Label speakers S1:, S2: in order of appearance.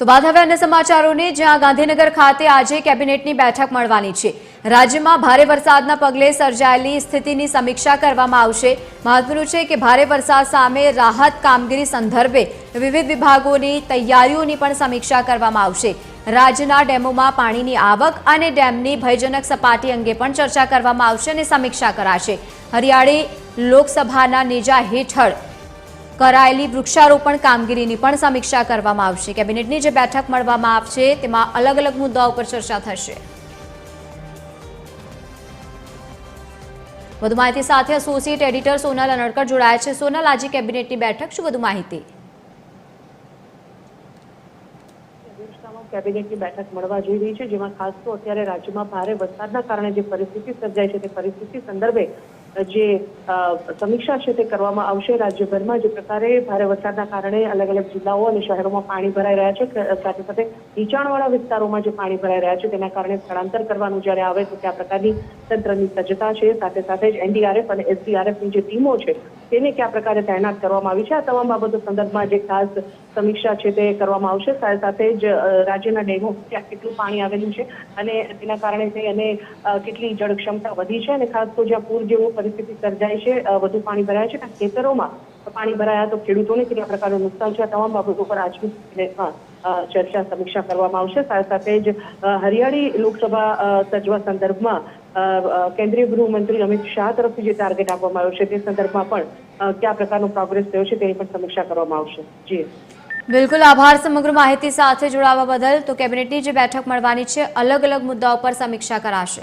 S1: તો બાદ હવે અન્ય સમાચારોને, જ્યાં ગાંધીનગર ખાતે આજે કેબિનેટની બેઠક મળવાની છે। રાજ્યમાં ભારે વરસાદના પગલે સર્જાયેલી સ્થિતિની સમીક્ષા કરવામાં આવશે। મહત્વનું છે કે ભારે વરસાદ સામે રાહત કામગીરી સંદર્ભે વિવિધ વિભાગોની તૈયારીઓની પણ સમીક્ષા કરવામાં આવશે। રાજ્યના ડેમોમાં પાણીની આવક અને ડેમની ભયજનક સપાટી અંગે પણ ચર્ચા કરવામાં આવશે અને સમીક્ષા કરાશે। હરિયાળી લોકસભાના નેજા હેઠળ करायेली वृक्षारोपण कामगीरीनी पण समीक्षा करवामां आवशे। केबिनेटनी जे बेठक मळवामां आवशे तेमां अलग अलग मुद्दाओ पर चर्चा थशे। વધુ માહિતી સાથે એસોસિએટ એડિટર સોનલ અનડકર જોડાયા છે। સોનલ, આજે કેબિનેટની બેઠક, શું વધુ માહિતી?
S2: કેબિનેટની બેઠક મળવા જઈ રહી છે, જેમાં ખાસ તો અત્યારે રાજ્યમાં ભારે વરસાદના કારણે જે પરિસ્થિતિ સર્જાઈ છે તે પરિસ્થિતિ સંદર્ભે જે સમીક્ષા છે તે કરવામાં આવશે। રાજ્યભરમાં જે પ્રકારે ભારે વરસાદના કારણે અલગ અલગ જિલ્લાઓ અને શહેરોમાં પાણી ભરાઈ રહ્યા છે, સાથે સાથે નીચાણવાળા વિસ્તારોમાં જે પાણી ભરાઈ રહ્યા છે તેના કારણે સ્થળાંતર કરવાનું જ્યારે આવે તો કયા પ્રકારની તંત્રની સજ્જતા છે, સાથે સાથે જ એનડીઆરએફ અને એસડીઆરએફની જે ટીમો છે તેને કયા પ્રકારે તૈનાત કરવામાં આવી છે, આ તમામ બાબતો સંદર્ભમાં જે ખાસ સમીક્ષા છે તે કરવામાં આવશે। સાથે સાથે જ રાજ્યના ડેમો ત્યાં કેટલું પાણી આવેલું છે અને તેના કારણે અને કેટલી જળ ક્ષમતા વધી છે, અને ખાસ તો જ્યાં પૂર જેવું પરિસ્થિતિ સર્જાય છે, વધુ પાણી ભરાય છે, ત્યાં ખેતરોમાં પાણી ભરાયા તો ખેડૂતોને કેટલા પ્રકારનું નુકસાન છે, આ તમામ બાબતો પર આજની કેબિનેટમાં ચર્ચા સમીક્ષા કરવામાં આવશે। સાથે સાથે જ હરિયાળી લોકસભા સર્જવા સંદર્ભમાં કેન્દ્રીય ગૃહમંત્રી અમિત શાહ તરફથી જે ટાર્ગેટ આપવામાં આવ્યો છે તે સંદર્ભમાં પણ કયા પ્રકારનો પ્રોગ્રેસ થયો છે તેની પણ સમીક્ષા કરવામાં આવશે। જી
S1: બિલકુલ, આભાર સમગ્ર માહિતી સાથે જોડાવા બદલ। તો કેબિનેટની જે બેઠક મળવાની છે, અલગ અલગ મુદ્દાઓ પર સમીક્ષા કરાશે।